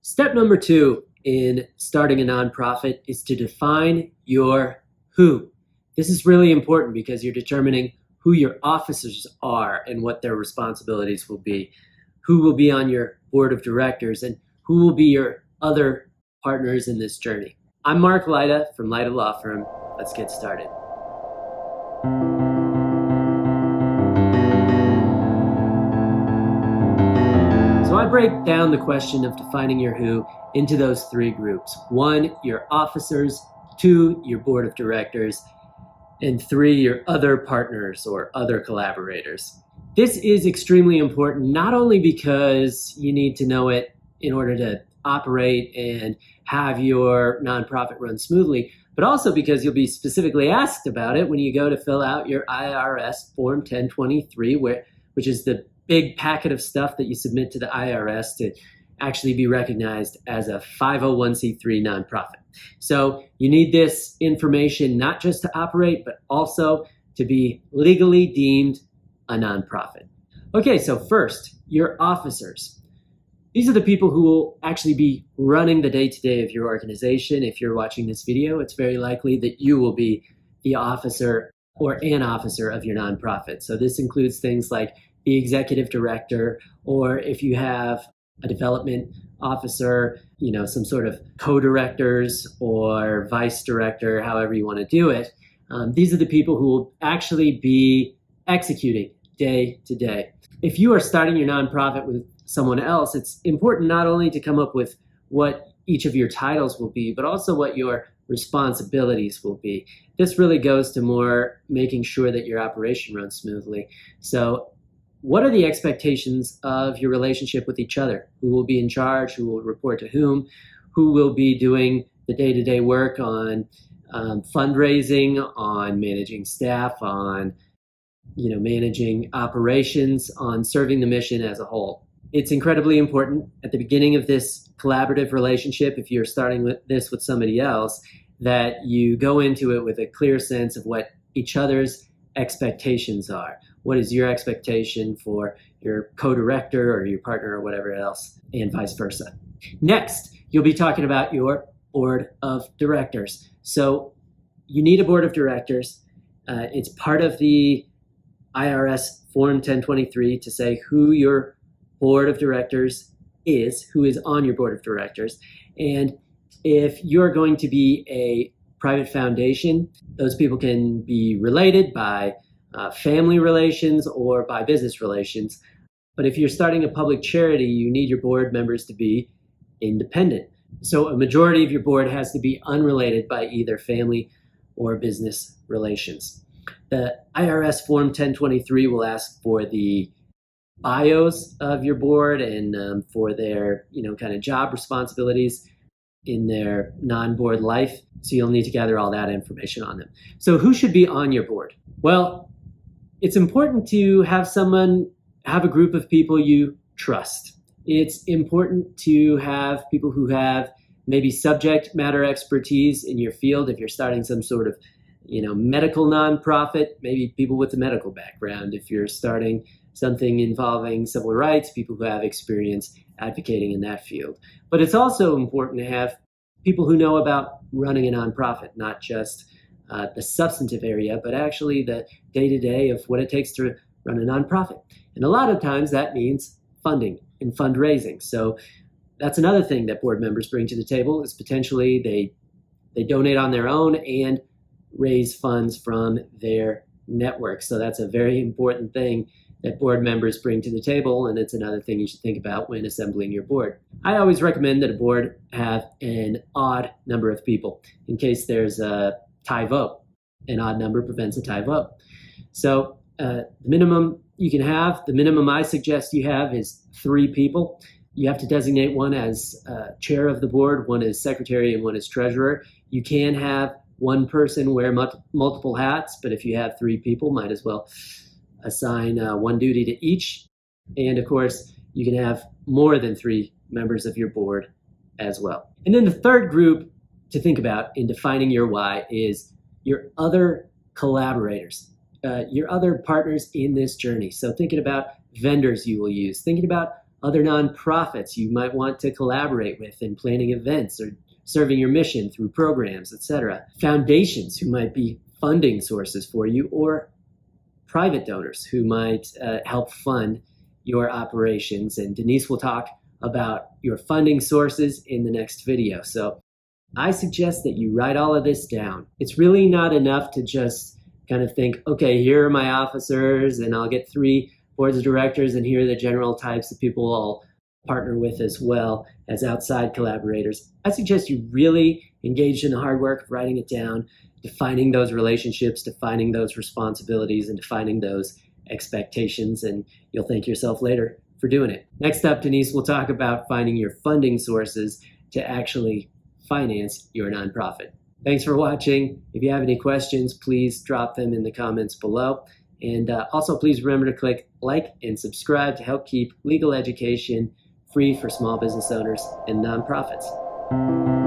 Step number 2 in starting a nonprofit is to define your who. This is really important because you're determining who your officers are and what their responsibilities will be, who will be on your board of directors, and who will be your other partners in this journey. I'm Mark Lyda from Lyda Law Firm. Let's get started. So I break down the question of defining your who into those 3 groups. 1, your officers. 2, your board of directors. And 3, your other partners or other collaborators. This is extremely important, not only because you need to know it in order to operate and have your nonprofit run smoothly, but also because you'll be specifically asked about it when you go to fill out your IRS Form 1023, which is the big packet of stuff that you submit to the IRS to actually be recognized as a 501c3 nonprofit. So you need this information not just to operate, but also to be legally deemed a nonprofit. Okay, so first, your officers. These are the people who will actually be running the day-to-day of your organization. If you're watching this video, it's very likely that you will be the officer or an officer of your nonprofit. So this includes things like the executive director, or if you have a development officer, some sort of co-directors or vice director, however you want to do it. These are the people who will actually be executing day to day. If you are starting your nonprofit with someone else, it's important not only to come up with what each of your titles will be, but also what your responsibilities will be. This really goes to more making sure that your operation runs smoothly. So what are the expectations of your relationship with each other? Who will be in charge? Who will report to whom? Who will be doing the day-to-day work on fundraising, on managing staff, on managing operations, on serving the mission as a whole? It's incredibly important at the beginning of this collaborative relationship, if you're starting this with somebody else, that you go into it with a clear sense of what each other's expectations are. What is your expectation for your co-director or your partner or whatever else, and vice versa. Next, you'll be talking about your board of directors. So you need a board of directors. It's part of the IRS Form 1023 to say who your board of directors is, who is on your board of directors. And if you're going to be a private foundation, those people can be related by family relations or by business relations. But if you're starting a public charity, you need your board members to be independent. So a majority of your board has to be unrelated by either family or business relations. The IRS Form 1023 will ask for the bios of your board and for their kind of job responsibilities in their non-board life. So you'll need to gather all that information on them. So who should be on your board? Well, it's important to have a group of people you trust. It's important to have people who have maybe subject matter expertise in your field. If you're starting some sort of, medical nonprofit, maybe people with a medical background. If you're starting something involving civil rights, people who have experience advocating in that field. But it's also important to have people who know about running a nonprofit, not just the substantive area, but actually the day-to-day of what it takes to run a nonprofit. And a lot of times that means funding and fundraising. So that's another thing that board members bring to the table is potentially they donate on their own and raise funds from their network. So that's a very important thing that board members bring to the table, and it's another thing you should think about when assembling your board. I always recommend that a board have an odd number of people in case there's a tie vote. An odd number prevents a tie vote. So the minimum you can have, the minimum I suggest you have is 3 people. You have to designate one as chair of the board, one as secretary, and one as treasurer. You can have one person wear multiple hats, but if you have 3 people, might as well assign one duty to each. And of course, you can have more than 3 members of your board as well. And then the third group to think about in defining your why is your other collaborators, your other partners in this journey. So thinking about vendors you will use, thinking about other nonprofits you might want to collaborate with in planning events or serving your mission through programs, etc. Foundations who might be funding sources for you, or private donors who might help fund your operations. And Denise will talk about your funding sources in the next video. So I suggest that you write all of this down. It's really not enough to just kind of think, okay, here are my officers and I'll get 3 boards of directors and here are the general types of people I'll partner with as well as outside collaborators. I suggest you really engage in the hard work of writing it down, defining those relationships, defining those responsibilities, and defining those expectations, and you'll thank yourself later for doing it. Next up, Denise will talk about finding your funding sources to actually finance your nonprofit. Thanks for watching. If you have any questions, please drop them in the comments below. And also, please remember to click like and subscribe to help keep legal education free for small business owners and nonprofits.